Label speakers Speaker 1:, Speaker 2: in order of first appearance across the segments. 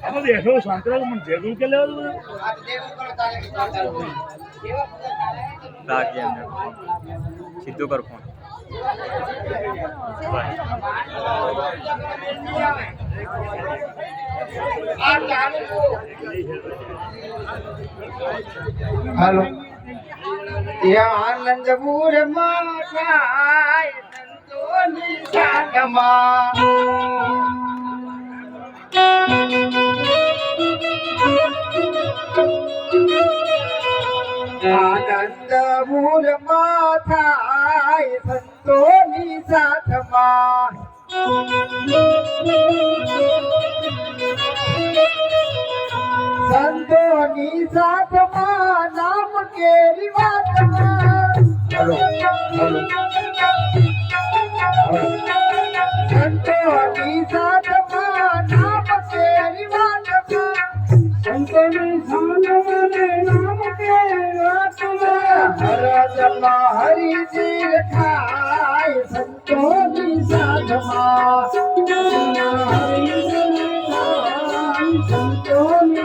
Speaker 1: आता देखो शांतराव मग जेडूल केल्यावर
Speaker 2: सिद्धू कर फोन
Speaker 3: हेलो या आनंदपुर माय संतोनी सागमा आनंदपुर माथाय संतोनी साथमा संतोनी साथमा नाम केरी वातमा हेलो संतोनी साथमा नाम केरी वातमा संतोनी साथमा नाम केरी वातमा हर जन्म हरि जीर खाय संतोनी साथमा हरि जीर खाय संतोनी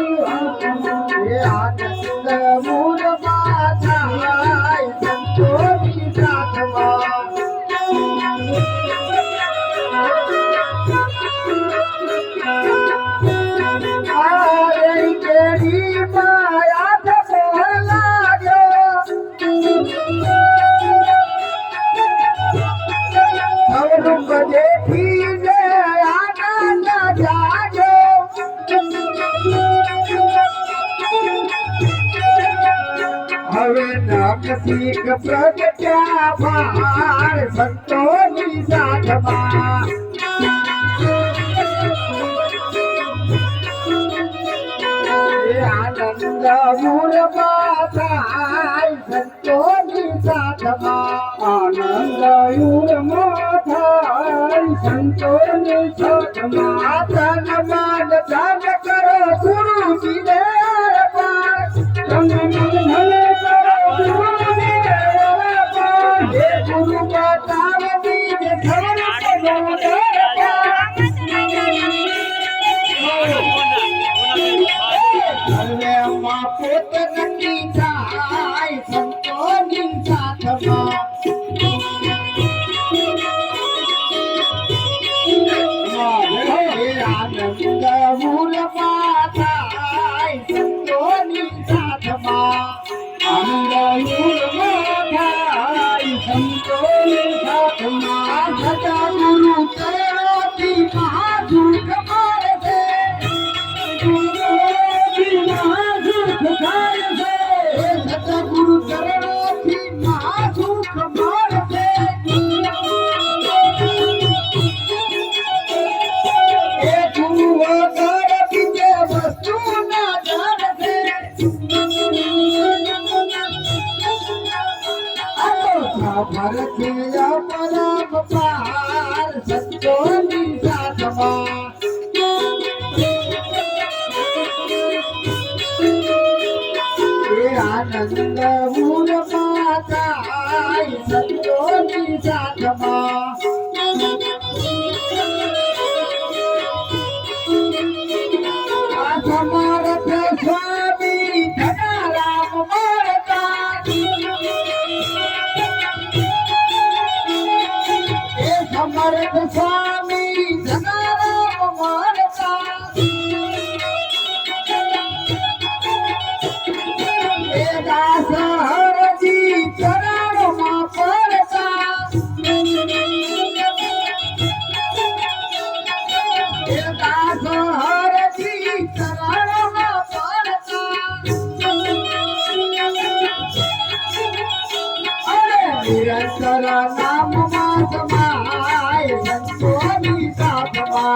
Speaker 3: आनंद मूल माथाय संतोनी साथमा आरे केरी माया मोह लाग्यो सब देखी जे आनंद जागो हवे नाम सीख प्रगट्या भार संतोनी साधमा आनंद मूल माथाय संतोनी साधमा आनंद मूल माथाय संतोनी साधमा तन मान धन करो गुरु जी ने तन मन धन करो गुरु जी ने गुरु बताव बीज धन करो पोत नकी जाय संतोनी साथमा आनंद मूल माथाय संतोनी साथमा आनंद मूल माथाय संतोनी साथमा सदा गुरु तेरोती महादुख मारते गुरु चरणों महासुख मारते गुरु वगर पीछे वस्तु न जानते भरत परम पार संतोनी साधमा आनंद मूल माथाय संतोनी साधमा समर्थ स्वामी धनाराम मारता समर्थ स्वामी धनाराम मारता दास हरजी चरणमा पड़ता दास हरजी चरणमा पड़ता निरंतर नाम समाय संतोनी साधमा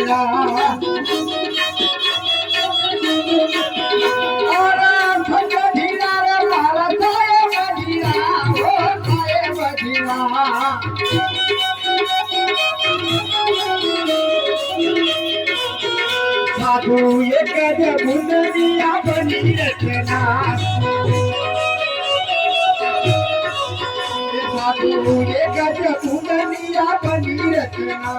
Speaker 3: बजीरा और फट धीरा रे मारा थाए बजीरा ओ थाए बजीरा साधु एक मुंदिया बनी रचना साधु एक मुंदिया बनी रचना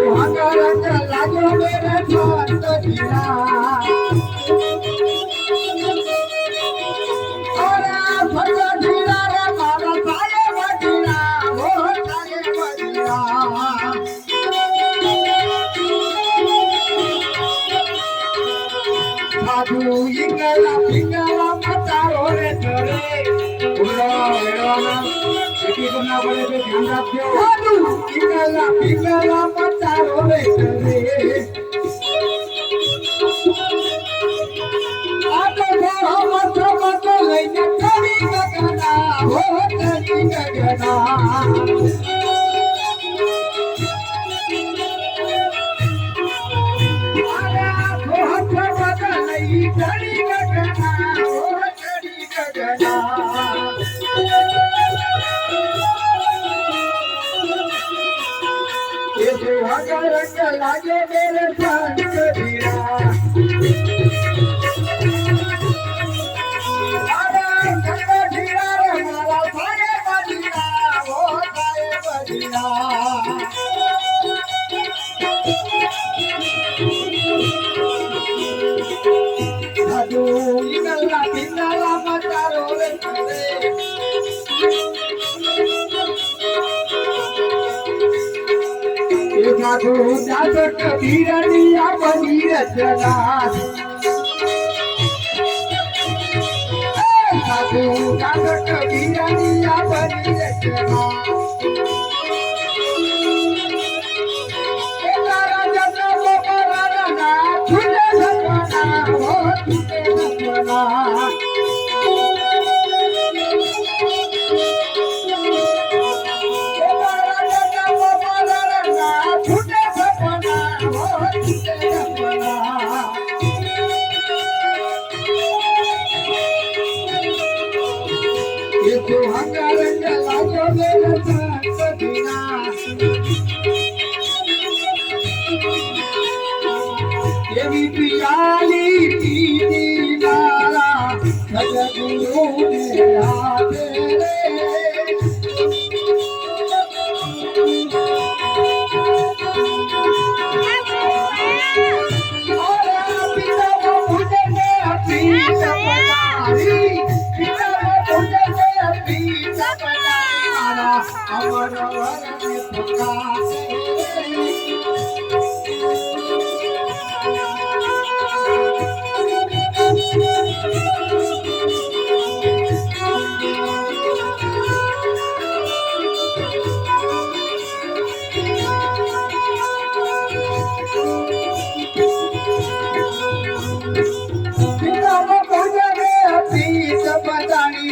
Speaker 3: लागो मेरे संत जीना और फट धीरा रे मारा थाए बजीरा ओ थाए बजीरा साधु इंगला पिंगला मतारो रे तोरे उड़ा एड़वाना बेटी बना बड़े पे ध्यान रखियो साधु इंगला पिंगला मतारो रे तोरे आतो मत मत लईने करी गगना हो करी गगना लागे मेरे संत जीरा जीरा रे मारा थाए बजीरा ओ थाए बजीरा साधु इंगला पिंगला मतारो रे तोरे साधु जातक धीरनिया बनी रचना साधु जातक धीरनिया बनी रचना तारा जग बबरा ना छूटे सपना हो छूटे सपना ये तो हंगारंग लागो मेरे संत जीना ये भी पियाली पीनी माला सजगुरु ने आते रे अमर वरण पुकारे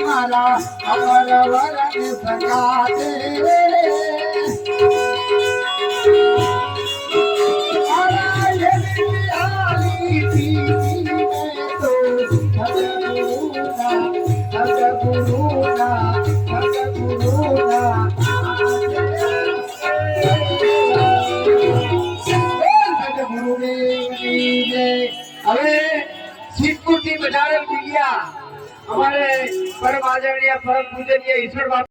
Speaker 3: माला अमर वरण सगाते हमारे परम आदरणीय परम पूजनीय ईश्वर